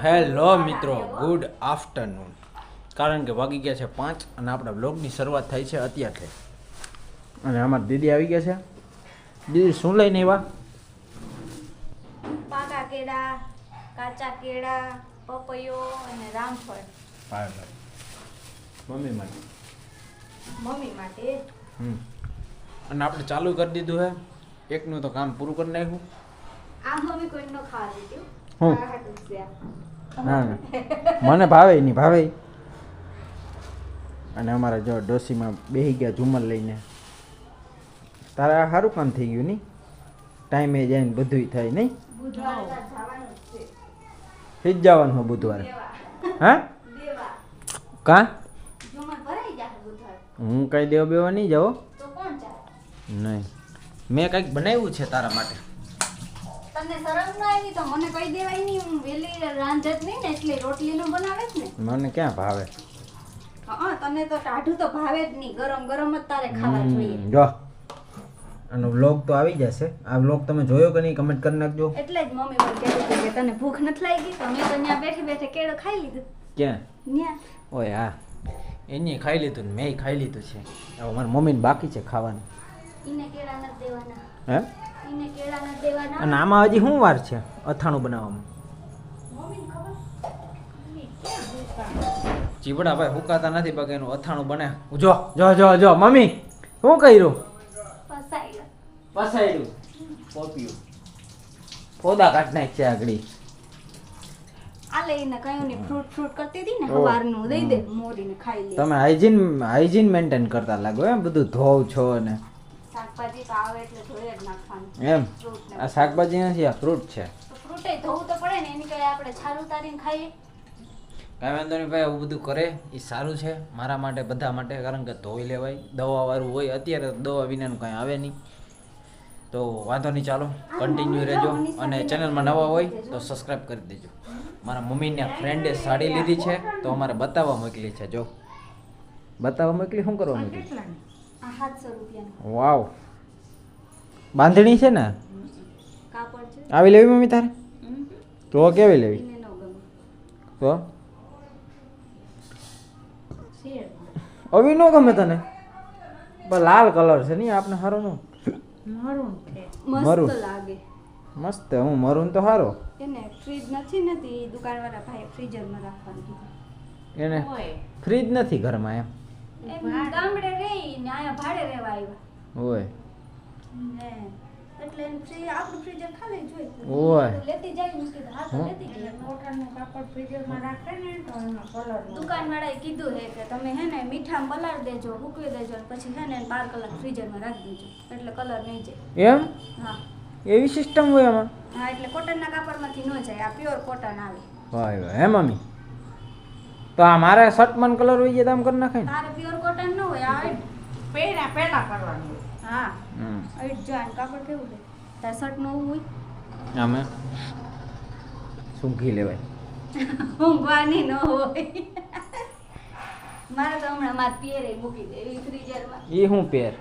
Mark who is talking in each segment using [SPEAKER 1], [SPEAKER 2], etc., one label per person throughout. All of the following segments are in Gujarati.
[SPEAKER 1] હેલો મિત્રો, ગુડ આફ્ટરનૂન. કારણ કે વાગી ગયા છે 5 અને આપણા બ્લોગની શરૂઆત થઈ છે અત્યારથી. અને અમારી દીદી આવી ગયા છે. દીદી શું લઈને આવ્યા?
[SPEAKER 2] પાકા કેળા, કાચા કેળા, પપૈયો અને રામફળ.
[SPEAKER 1] ભાઈ મમ્મી માટે.
[SPEAKER 2] મમ્મી માટે.
[SPEAKER 1] અને આપણે ચાલુ કરી દીધું હે. એકનું તો કામ પૂરું કરી નાખ્યું.
[SPEAKER 2] આ મમ્મી કોઈનો ખાવા દીધું.
[SPEAKER 1] હું?
[SPEAKER 2] આ હાટું છે આ.
[SPEAKER 1] ના મને ભાવે નહીં ભાવે. અને અમારા જો ડોસીમાં બેસી ગયા ઝુમર લઈને. તારે આ સારું કામ થઈ ગયું નહીં? ટાઈમે જઈને બધુંય થાય નહીં?
[SPEAKER 2] બુધવારે તો જવાનું જ છે.
[SPEAKER 1] જ જવાનું હોય બુધવારે.
[SPEAKER 2] દેવા.
[SPEAKER 1] હા
[SPEAKER 2] દેવા.
[SPEAKER 1] કાં?
[SPEAKER 2] ઝુમર ભરાઈ જાય બુધવારે.
[SPEAKER 1] હું કઈ દેવા બેવા નહીં જાઓ.
[SPEAKER 2] તો કોણ ચાલે?
[SPEAKER 1] નહીં, મેં કંઈક બનાવ્યું છે તારા માટે.
[SPEAKER 2] તને શરમ ન આવી તો મને કહી દેવાય નહીં. હું વેલી રાંધત નહીં ને એટલે રોટલીનું બનાવે જ ને.
[SPEAKER 1] મને ક્યાં ભાવે.
[SPEAKER 2] હા તને તો ટાઢું તો ભાવે જ નહીં. ગરમ ગરમ જ તારે ખાવા જોઈએ.
[SPEAKER 1] જો આનો વ્લોગ તો આવી જશે. આ વ્લોગ તમે જોયો કે નહીં કમેન્ટ કરી નાખજો.
[SPEAKER 2] એટલે જ મમ્મી મને કહેતી હતી કે તને ભૂખ નથી લાગી તો મેં તો ત્યાં બેઠી બેઠે કેળું ખાઈ લીધું.
[SPEAKER 1] ક્યાં?
[SPEAKER 2] ત્યાં
[SPEAKER 1] ઓય હા, એને ખાઈ લીધું ને મેં ખાઈ લીધું છે. હવે મારી મમ્મીને બાકી છે ખાવાનું.
[SPEAKER 2] ઈને કેળા નથી દેવાના.
[SPEAKER 1] હે?
[SPEAKER 2] ઈને કેળા નથી દેવાના.
[SPEAKER 1] અને આમાં હજી શું વાર છે અથાણું બનાવવામાં?
[SPEAKER 2] મમ્મીને ખબર
[SPEAKER 1] ચીબડા ભાઈ હુકાતા નથી બાકી એનું અથાણું બને. જો જો જો જો મમ્મી શું કર્યું?
[SPEAKER 2] ફસાઈ ગયો.
[SPEAKER 1] પસાડ્યું પોપ્યું પોદા કાઢ નાખ છે આગળ.
[SPEAKER 2] આ લઈને કયું ને ફ્રૂટ કરતી હતી ને સવારનું દઈ દે મોરીને ખાઈ લે.
[SPEAKER 1] તમે હાઇજીન મેન્ટેન કરતા લાગો એમ, બધું ધોવ છો ને
[SPEAKER 2] શાકભાજી તો આવે એટલે ધોઈ જ નાખવાનું.
[SPEAKER 1] એમ.
[SPEAKER 2] ફ્રૂટ ને
[SPEAKER 1] આ શાકભાજી નથી, આ ફ્રૂટ છે.
[SPEAKER 2] તો ફ્રૂટે ધોવું તો પડે ને. એની કઈ આપણે છાલ ઉતારીને ખાઈએ.
[SPEAKER 1] કાંઈ વાંધો નહીં ભાઈ, આવું બધું કરે એ સારું છે મારા માટે, બધા માટે. કારણ કે ધોઈ લેવાય, દવાવાળું હોય. અત્યારે દવા વિનાનું કાંઈ આવે નહીં. તો વાંધો નહીં, ચાલો કન્ટિન્યુ રહેજો. અને ચેનલમાં નવા હોય તો સબસ્ક્રાઈબ કરી દેજો. મારા મમ્મીને ફ્રેન્ડે સાડી લીધી છે તો અમારે બતાવવા મોકલી છે. જો બતાવવા મોકલી, શું કરવા મોકલી?
[SPEAKER 2] આ 700 રૂપિયાનું
[SPEAKER 1] વાવ, બાંધણી છે ને?
[SPEAKER 2] કાપડ છે.
[SPEAKER 1] આવી લેવી મમ્મી તારે? તો કેવી લેવી?
[SPEAKER 2] એને ન ગમે.
[SPEAKER 1] તો
[SPEAKER 2] શેર
[SPEAKER 1] અવી નો ગમે તને? પણ લાલ કલર છે નહીં આપણે સારો નો.
[SPEAKER 2] મરૂન છે.
[SPEAKER 1] મરૂન.
[SPEAKER 2] મસ્ત લાગે.
[SPEAKER 1] મસ્ત. હું મરૂન તો સારો.
[SPEAKER 2] એને ફ્રીજ નથી ને તે દુકાનવાળા ભાઈ ફ્રીઝરમાં રાખવાનું કીધું.
[SPEAKER 1] એને ફ્રીજ નથી ઘરમાં એમ.
[SPEAKER 2] એમ ગામડે રહી ને આયા ભાડે રહેવા આવ્યા
[SPEAKER 1] હોય
[SPEAKER 2] ને એટલે એમ ફ્રી આપણું ફ્રીઝર ખાલી જોઈ
[SPEAKER 1] ઓય.
[SPEAKER 2] લેતી જાય ને કીધું હા તો લેતી ગઈ.
[SPEAKER 3] કોટનનું કાપડ ફ્રીઝરમાં રાખે ને તો એમાં કલર
[SPEAKER 2] દુકાનવાળાએ કીધું હે કે તમે હે ને મીઠામાં પલાળ દેજો, મૂકવી દેજો અને પછી હે ને 12 કલાક ફ્રીઝરમાં રાખી દેજો એટલે કલર નહીં જાય.
[SPEAKER 1] એમ?
[SPEAKER 2] હા
[SPEAKER 1] એવી સિસ્ટમ હોય એમાં?
[SPEAKER 2] હા એટલે કોટનના કાપડમાંથી ન જાય. આ પ્યોર કોટન આવે.
[SPEAKER 1] વાહ વાહ. હે મમ્મી? તો આ મારે શર્ટમાં કલર હોય છે તો આમ કરી નાખાય ને?
[SPEAKER 2] તારે પ્યોર કોટન ન હોય. આ
[SPEAKER 3] પહેર્યા પહેલા કરવાનું.
[SPEAKER 2] હા આઈટ જો આનું કાપડ કેવું છે તાર શર્ટ નું હોય.
[SPEAKER 1] આમે સૂંઘી લેવાય.
[SPEAKER 2] ઊંઘવાની ન હોય. મારે તો હમણાં માર પિયરે મૂકી દે ફ્રીઝરમાં.
[SPEAKER 1] એ શું પહેર?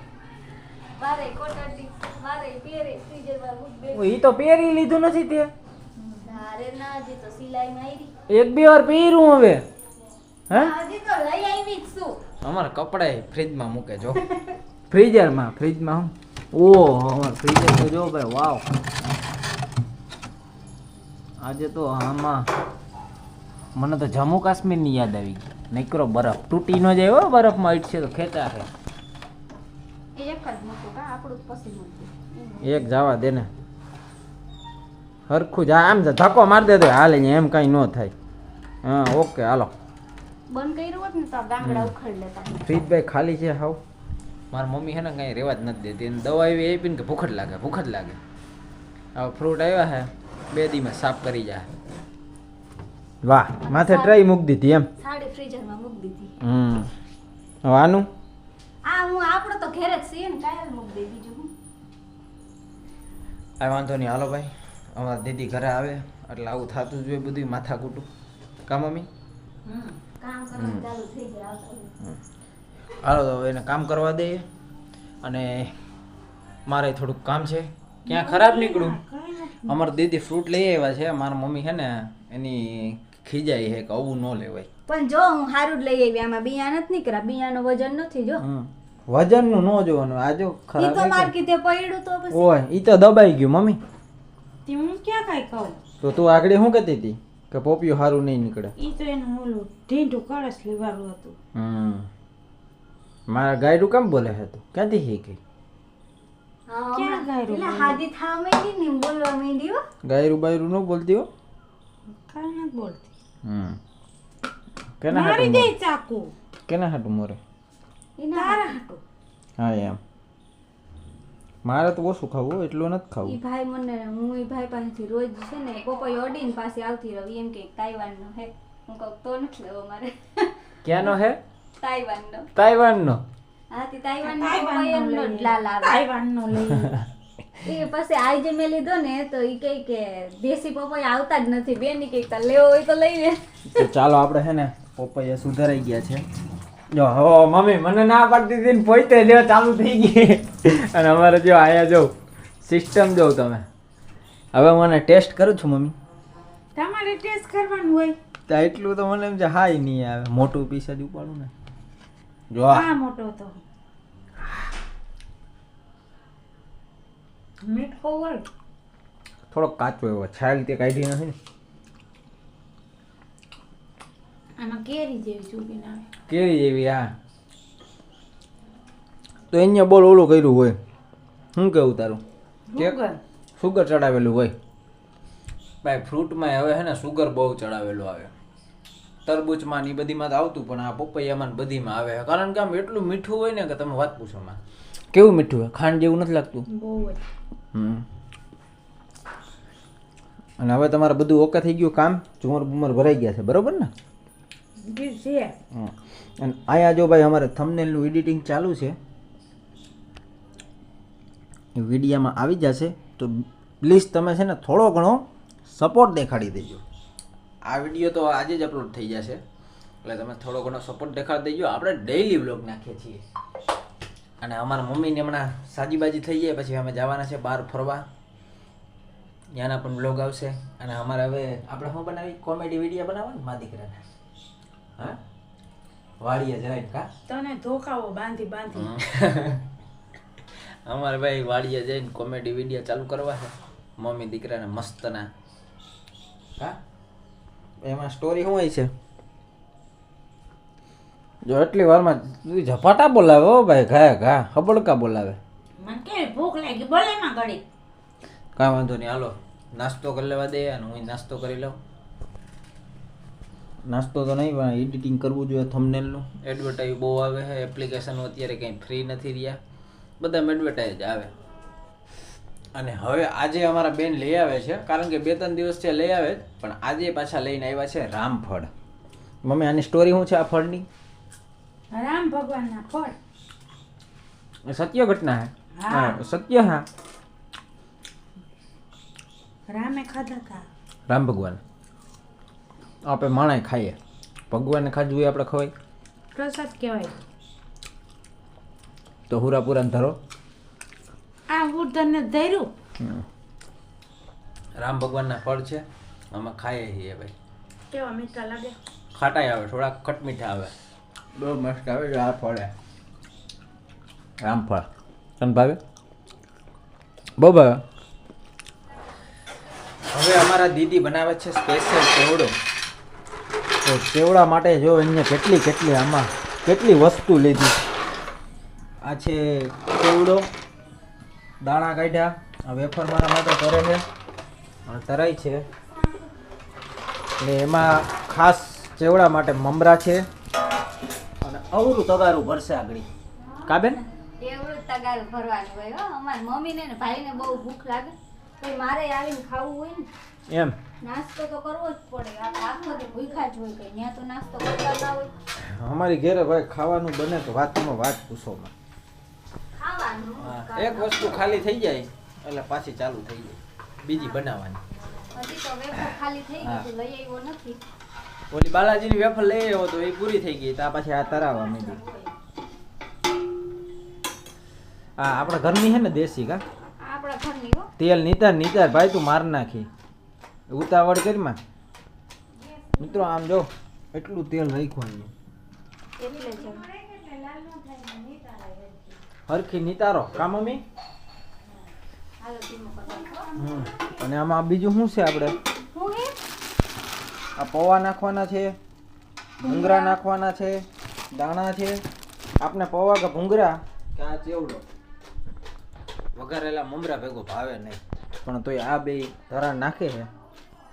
[SPEAKER 2] મારે કોટનની મારે પિયરે ફ્રીઝરમાં મૂકી દે.
[SPEAKER 1] એ તો પહેરી લીધું નથી તે.
[SPEAKER 2] તારે ના હજી તો સિલાઈ મારી.
[SPEAKER 1] એક બે વાર પહેર્યું હવે. હે?
[SPEAKER 2] હજી તો લઈ આવી જ છું.
[SPEAKER 1] અમારા કપડાય ફ્રીજમાં મૂકે જો. ફ્રીઝરમાં ફ્રીજમાં હું ઓહો અમાર ફ્રીઝર તો જો ભાઈ વાવ. આજે તો આમાં મને તો જમ્મુ કાશ્મીરની યાદ આવી ગઈ. નીકળો બરફ તૂટી ન જાય હો, બરફમાં ઈટ છે તો ખેંચા છે.
[SPEAKER 2] એ એક જ મૂકું કા આપણું જ પછી મૂકું.
[SPEAKER 1] એક જવા દે ને હરખું જા. આમ ધક્કો મારી દે તો હાલે, એમ કાંઈ ન થાય. હા ઓકે હાલો.
[SPEAKER 2] બંધ કર્યું હોત ને તો આ ગામડા ઉખડી લેતા.
[SPEAKER 1] ફ્રીજ ભાઈ ખાલી છે હાવ. મારી મમ્મી છે ને કાંઈ રહેવા જ નથી દેતી. એને દવા એવી આપીને કે ભૂખ જ લાગે, ભૂખ જ લાગે. હવે ફ્રૂટ આવ્યા છે 2 દીમાં સાફ કરી જાય. વાહ, માથે ટ્રાય મૂકી દીધી એમ.
[SPEAKER 2] સાડી ફ્રીઝરમાં મૂકી દીધી.
[SPEAKER 1] હવે આનું
[SPEAKER 2] આ હું આપણો તો ઘેર જ છીએ ને કાંઈ મૂકી દે બીજું હું.
[SPEAKER 1] આ વાંધો નહીં, હાલો ભાઈ. અમારા દીદી ઘરે આવે એટલે આવું થતું જ હોય બધું, માથા કૂટું. કા મમ્મી?
[SPEAKER 2] કામ કરવાનું ચાલુ થઈ જાય આવતા.
[SPEAKER 1] હાલો તો એને કામ કરવા દઈએ. અને મારે થોડુંક કામ છે. ક્યાં ખરાબ નીકળું? અમારા દીદી ફ્રૂટ લઈ આવ્યા છે. મારા મમ્મી છે ને એની ખીજાય છે કે આવું ન લેવાય.
[SPEAKER 2] પણ જો હું સારું જ લઈ આવી, આમાં બિયા નથી નીકળ્યા, બિયાનો વજન નથી જો.
[SPEAKER 1] વજનનું ન જોવાનું, આ જો
[SPEAKER 2] ઈ તો માર કીધે પડ્યું તો પછી.
[SPEAKER 1] ઓય ઈ તો દબાઈ ગયું મમ્મી.
[SPEAKER 3] તે હું ક્યાં કાંઈ કહું.
[SPEAKER 1] તો તું આગળ શું કહેતી હતી કે પોપિયું સારું નહીં નીકળે?
[SPEAKER 3] ઈ તો એનું ઓલું ઢીંઢું કળશ લેવાનું હતું.
[SPEAKER 1] મારા ગાયરું કેમ બોલે છે તું? ક્યાંથી શીખી?
[SPEAKER 2] હા,
[SPEAKER 3] ક્યાં ગાયરું
[SPEAKER 2] પેલા
[SPEAKER 3] બોલે?
[SPEAKER 2] હાદી થવા માંડી ને એમ બોલવા માંડી હો.
[SPEAKER 1] ગાયરું બાયરું ન બોલતી હો.
[SPEAKER 3] કાંઈ નથી બોલતી.
[SPEAKER 1] કેના
[SPEAKER 3] મારી
[SPEAKER 1] હાટું
[SPEAKER 3] દે
[SPEAKER 1] મોરે?
[SPEAKER 3] ચાકુ.
[SPEAKER 1] કેના હાટું મોરે?
[SPEAKER 3] તારા હાટું.
[SPEAKER 1] હા એમ. મારે તો ઓછું ખાવું હો, એટલું નથી
[SPEAKER 2] ઈ
[SPEAKER 1] ખાવું.
[SPEAKER 2] ભાઈ મને હું ઈ ભાઈ પાસેથી રોજ છે ને પપૈયો અડીને પાસે આવતી રહું, એમ કે તાઇવાનનો હે. હું કહું તો નથી લેવો મારે.
[SPEAKER 1] ક્યાંનો હે?
[SPEAKER 2] તાઇવાનનો.
[SPEAKER 1] તાઇવાનનો.
[SPEAKER 2] હા તે તાઇવાનનો
[SPEAKER 3] તાઇવાનનો
[SPEAKER 2] પપૈયાનો
[SPEAKER 3] લઈ.
[SPEAKER 2] જ લાલ આવે.
[SPEAKER 3] તાઇવાનનો લઈ.
[SPEAKER 2] એ પછી આઈ જે મેં લીધો ને તો ઈ કહે કે દેશી પપૈયા આવતા જ નથી, બેન ઈ કે લેવો હોય તો લઈ લે.
[SPEAKER 1] તો ચાલો આપણે છે ને પપૈયા સુધારાઈ ગયા છે. જો હો મમ્મી મને ના પાડતી હતી ને પોતે લેવા ચાલુ થઈ ગઈ. અને અમારે જો આયા જો સિસ્ટમ જો તમે. હવે મને ટેસ્ટ કરું છું મમ્મી.
[SPEAKER 3] તમારે ટેસ્ટ કરવાનું હોય.
[SPEAKER 1] તો એટલું તો મને એમ છે હાય નહીં આવે, મોટું પીસ જ ઉપાડું ને. જો
[SPEAKER 3] આ મોટો તો મીઠો હોય.
[SPEAKER 1] થોડોક કાચો એવો છાલ તે કાઢી નથી ને.
[SPEAKER 3] આમાં કેરી જેવી ચૂકીને આવે.
[SPEAKER 1] કેવી જેવી હા. તો અહીંયા બોલ ઓલું કર્યું હોય. શું કેવું તારું?
[SPEAKER 3] સુગર.
[SPEAKER 1] સુગર ચડાવેલું હોય. ભાઈ ફ્રૂટમાં હવે છે ને સુગર બહુ ચડાવેલું આવે. તરબૂચમાં ને એ બધીમાં તો આવતું, પણ આ પપૈયામાં ને બધીમાં આવે. કારણ કે આમ એટલું મીઠું હોય ને કે તમે વાત પૂછો માં. કેવું મીઠું હોય, ખાંડ જેવું નથી લાગતું.
[SPEAKER 3] બહુ જ.
[SPEAKER 1] અને હવે તમારે બધું ઓકે થઈ ગયું કામ, ઝુમર બુમર ભરાઈ ગયા છે બરોબર ને?
[SPEAKER 3] છે.
[SPEAKER 1] અને અહીંયા જો ભાઈ અમારે થંબનેલનું એડિટિંગ ચાલુ છે, વિડીયામાં આવી જશે. તો પ્લીઝ તમે છે ને થોડો ઘણો સપોર્ટ દેખાડી દેજો. આ વિડીયો તો આજે જ અપલોડ થઈ જશે, એટલે તમે થોડો ઘણો સપોર્ટ દેખાડી દેજો. આપણે ડેઈલી વ્લોગ નાખીએ છીએ. અને અમારા મમ્મીને હમણાં સાજીબાજી થઈ જાય પછી અમે જવાના છે બહાર ફરવા, ત્યાંના પણ વ્લોગ આવશે. અને અમારે હવે આપણે શું બનાવી, કોમેડી વિડીયો બનાવવા મા દીકરાને. હા વાડીએ જરાય કા
[SPEAKER 3] તને ધોકાવો બાંધી બાંધી.
[SPEAKER 1] અમારે ભાઈ વાડીએ જઈને કોમેડી વિડીયો ચાલુ કરવા છે મમ્મી દીકરાને મસ્તના. હા એમાં સ્ટોરી શું હોય છે જો એટલી વારમાં તું ઝપાટા બોલાવે હો ભાઈ, ઘા ઘા હબડકા બોલાવે.
[SPEAKER 3] મને કેવી ભૂખ લાગી બોલે માં ઘડી.
[SPEAKER 1] કાંઈ વાંધો નહીં, હાલો નાસ્તો કરી લેવા દે અને હું નાસ્તો કરી લઉં. નાસ્તો તો નહીં પણ એડિટિંગ કરવું જોઈએ થંબનેલનું. એડવર્ટાઈઝ બહુ આવે છે, એપ્લિકેશનો અત્યારે કંઈ ફ્રી નથી રહ્યા, બધા એડવર્ટાઈઝ આવે. અને હવે આજે અમારા બેન લઈ આવે છે, કારણ કે 2-3 દિવસ છે લઈ આવે, પણ આજે પાછા લઈને આવ્યા છે રામફળ. મમ્મી આની સ્ટોરી શું છે આ ફળની?
[SPEAKER 3] રામ ભગવાનના ફળ.
[SPEAKER 1] સત્ય ઘટના હે?
[SPEAKER 3] હા.
[SPEAKER 1] સત્ય હા.
[SPEAKER 3] રામે ખાધા તા.
[SPEAKER 1] રામ ભગવાન આપણે માણાય ખાઈએ, ભગવાનને ખાધું હોય આપણે ખવાય
[SPEAKER 3] પ્રસાદ કહેવાય.
[SPEAKER 1] તો હુરાપુરાને ધરો.
[SPEAKER 3] આ ઉર્ધને ધર્યું.
[SPEAKER 1] રામ ભગવાનના ફળ છે, અમે ખાઈએ છીએ ભાઈ.
[SPEAKER 3] કેવા મીઠા લાગે.
[SPEAKER 1] ખાટાઈ આવે, થોડા ખટ મીઠા આવે, બહુ મસ્ત આવે છે આ ફળ. રામફળ તને ભાવે? બહુ ભાવે. હવે અમારા દીદી બનાવે છે સ્પેશિયલ ચેવડો. તો ચેવડા માટે જો અહીંયા કેટલી આમાં કેટલી વસ્તુ લીધી. આ છે ચેવડો, દાણા કાઢ્યા, આ વેફર મારા માટે કરે છે અને તરાઈ છે. એટલે એમાં ખાસ ચેવડા માટે મમરા છે અને અવરું તગારું ભરશે આગળ. કાબેન
[SPEAKER 2] એવું જ તગારું ભરવાનું હોય હો. અમારી મમ્મીને ને ભાઈને બહુ ભૂખ લાગે તો મારે આવીને ખાવું હોય ને,
[SPEAKER 1] એમ
[SPEAKER 2] નાસ્તો તો કરવો જ પડે. આપણે આખો દી ભૂખ્યા જ હોય, કઈ ત્યાં તો નાસ્તો કરતા ના હોય.
[SPEAKER 1] અમારી ઘરે ભાઈ ખાવાનું બને તો વાત પૂછો માં.
[SPEAKER 2] ખાવાનું
[SPEAKER 1] એક વસ્તુ ખાલી થઈ જાય એટલે પાછી ચાલુ થઈ જાય બીજી બનાવવાની.
[SPEAKER 2] હજી તો વેફર ખાલી થઈ ગઈ તો લઈ આવ્યો નથી.
[SPEAKER 1] ઓલી બાલાજીની વેફર લઈ આવ્યો તો એ પૂરી થઈ ગઈ, તો પાછી આ તરાવા માંડી. હા આપણા ઘરની છે ને દેશી કા
[SPEAKER 2] આપણા ઘરની હો.
[SPEAKER 1] તેલ નીતાર ભાઈ તું માર નાખી ઉતાવળ કરીમાં. મિત્રો આમ જો એટલું તેલ રાખ્યું
[SPEAKER 2] એટલે જ
[SPEAKER 1] હરખી નિતારો કા મમ્મી.
[SPEAKER 2] હાલો ધીમો કરો.
[SPEAKER 1] અને આમાં બીજું શું છે આપણે?
[SPEAKER 2] હું હે
[SPEAKER 1] આ પૌવા નાખવાના છે, ભૂંગરા નાખવાના છે, દાણા છે. આપણે પૌવા કે ભૂંગરા કે આ ચેવડો વઘારેલા મમરા ભેગો ભાવે નહીં, પણ તોય આ બે ધરા નાખે છે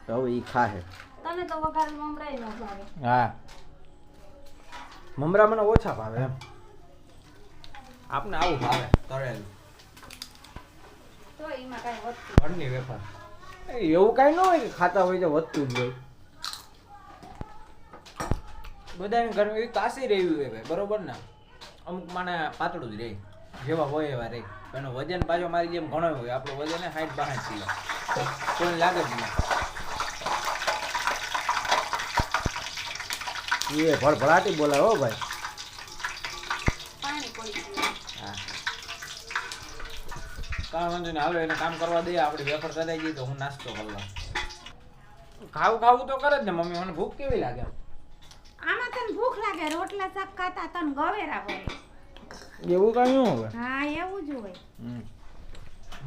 [SPEAKER 1] તો હવે એ ખાહે.
[SPEAKER 2] તને તો વઘાર મમરાય ન ભાવે.
[SPEAKER 1] હા, મમરા મને ઓછા ભાવે એમ, આપને આવું ભાવે તળેલું
[SPEAKER 2] તો એમાં કાંઈ વધતું
[SPEAKER 1] ઘરની વેફર. એવું કાંઈ ન હોય કે ખાતા હોય તો વધતું જ હોય. બધાને ઘર એવી કાસી રહેવી હોય ભાઈ, બરોબર ને? અમુક માને પાતળું જ રહે, જેવા હોય એવા રહે. એનું વજન પાછો મારી જેમ ઘણો હોય. આપણું વજન 60-62 કિલો, કોઈને લાગે જ નહીં. એ ભળભળાટી બોલાવે હો ભાઈ.
[SPEAKER 2] પાણી પડી ગયું.
[SPEAKER 1] હા, કાંઈ વાંધો નહીં, હાલો એને કામ કરવા દઈએ. આપણે વેફર ચડાઈ ગઈ તો હું નાસ્તો કરી લઉં. ખાવું તો કરે જ ને મમ્મી. મને ભૂખ કેવી લાગે?
[SPEAKER 3] આમાં તને ભૂખ લાગે, રોટલા શાક ખાતા તને ગવેરા હોય.
[SPEAKER 1] એવું કાંઈ ન હોય.
[SPEAKER 3] હા એવું જ હોય.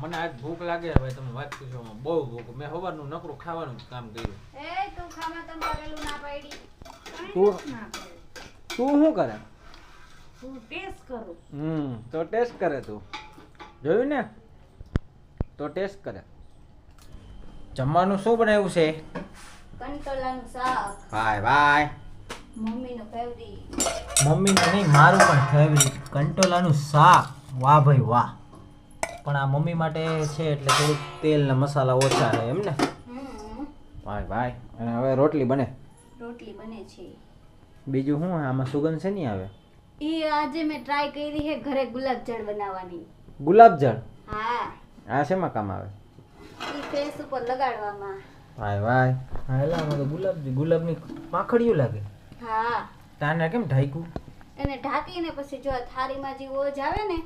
[SPEAKER 1] મને આજ ભૂખ લાગે ભાઈ, તમે વાત પૂછો. બહુ ભૂખ. મેં સવારનું નકરું ખાવાનું જ કામ કર્યું.
[SPEAKER 2] એ તું ખાવા તને કરેલું ના પાડી.
[SPEAKER 1] તું શું કરે?
[SPEAKER 3] હું ટેસ્ટ કરું.
[SPEAKER 1] તો ટેસ્ટ કરે. તું જોયું ને? તો ટેસ્ટ કરે. જમવાનું શું બનાવ્યું છે?
[SPEAKER 2] કંટોલાનું શાક,
[SPEAKER 1] ભાઈ ભાઈ,
[SPEAKER 2] મમ્મીનું ફેવરિટ.
[SPEAKER 1] મમ્મીનું નહીં, મારું પણ ફેવરિટ કંટોલાનું શાક. વાહ ભાઈ વાહ. પણ આ મમ્મી માટે છે એટલે થોડુંક તેલ ને મસાલા ઓછા છે એમ ને? ભાઈ ભાઈ. અને હવે રોટલી બને.
[SPEAKER 2] રોટલી બને છે.
[SPEAKER 1] બીજું શું આમાં સુગંધ છે નહીં આવે?
[SPEAKER 2] એ આજે મેં ટ્રાય કરી છે ઘરે ગુલાબજાળ બનાવવાની.
[SPEAKER 1] ગુલાબજળ?
[SPEAKER 2] હા,
[SPEAKER 1] આ શેમાં કામ આવે?
[SPEAKER 2] એ ફેસ ઉપર લગાડવામાં.
[SPEAKER 1] ભાઈ ભાઈ. હા એલા આમાં તો ગુલાબની પાંખડીઓ લાગે.
[SPEAKER 2] હા,
[SPEAKER 1] તાને કેમ ઢાંક્યું?
[SPEAKER 2] એને ઢાંકીને પછી જો આ થાળીમાં જે ઓજ આવે ને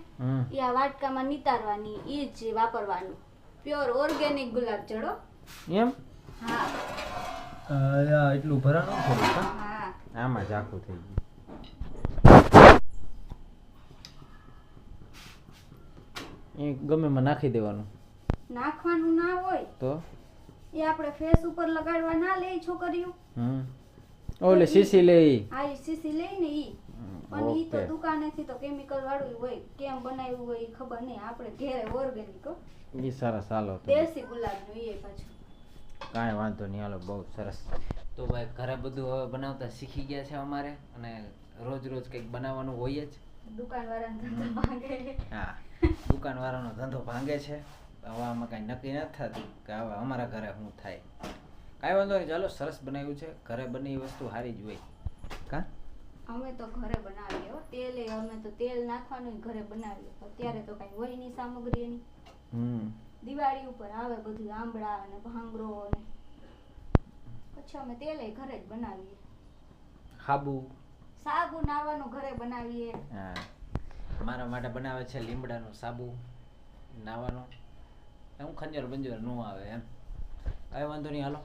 [SPEAKER 2] એ આ વાટકામાં નિતારવાની, એ જ વાપરવાનું. પ્યોર ઓર્ગેનિક ગુલાબજળ હો.
[SPEAKER 1] એમ?
[SPEAKER 2] હા
[SPEAKER 1] એટલું ભરાનું થોડું.
[SPEAKER 2] હા.
[SPEAKER 1] આમાં ઝાખું થઈ ગયું. એ ગમે માં નાખી દેવાનું.
[SPEAKER 2] નાખવાનું ના હોય
[SPEAKER 1] તો
[SPEAKER 2] એ આપણે ફેસ ઉપર લગાડવા ના લે છોકરીઓ.
[SPEAKER 1] ઓલે સીસી લઈ.
[SPEAKER 2] હા, એ સીસી લઈને ઈ. પણ ઈ તો દુકાનેથી તો કેમિકલ વાળું હોય, કેમ બનાવ્યું હોય ઈ ખબર નહીં. આપણે ઘરે ઓર્ગેનિક હો,
[SPEAKER 1] ઈ સરસ. હાલો તો
[SPEAKER 2] દેશી ગુલાબનું એ પાછું.
[SPEAKER 1] કાંઈ વાંધો નહીં. હાલો બહુ સરસ. તો ભાઈ ઘરે બધું હવે બનાવતા શીખી ગયા છે અમારે, અને રોજ રોજ કંઈક બનાવવાનું હોય જ.
[SPEAKER 2] દુકાનવાળાનો ધંધો ભાંગે.
[SPEAKER 1] હા, દુકાનવાળાનો ધંધો ભાંગે છે. હવે આમાં કાંઈ નક્કી નથી થતું કે હવે અમારા ઘરે શું થાય. કાંઈ વાંધો નહીં, ચાલો સરસ બનાવ્યું છે. ઘરે બની વસ્તુ સારી જ હોય. કા
[SPEAKER 2] અમે તો ઘરે બનાવીએ હો. તેલ અમે તો તેલ નાખવાનું ઘરે બનાવીએ. અત્યારે તો કાંઈ હોય નહીં સામગ્રી એની. દિવાળી ઉપર આવે બધું, આંબળા અને ભાંગરો ને પછી અમે તેલ ઘરે જ બનાવીએ. સાબુ નાવાનું ઘરે બનાવીએ.
[SPEAKER 1] હા, મારા માટે બનાવે છે લીમડાનો સાબુ નાવાનો. હું ખંજર બંજર ન આવે એમ. કાંઈ વાંધો નહીં, હાલો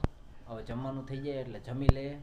[SPEAKER 1] હવે જમવાનું થઈ જાય એટલે જમી લઈએ.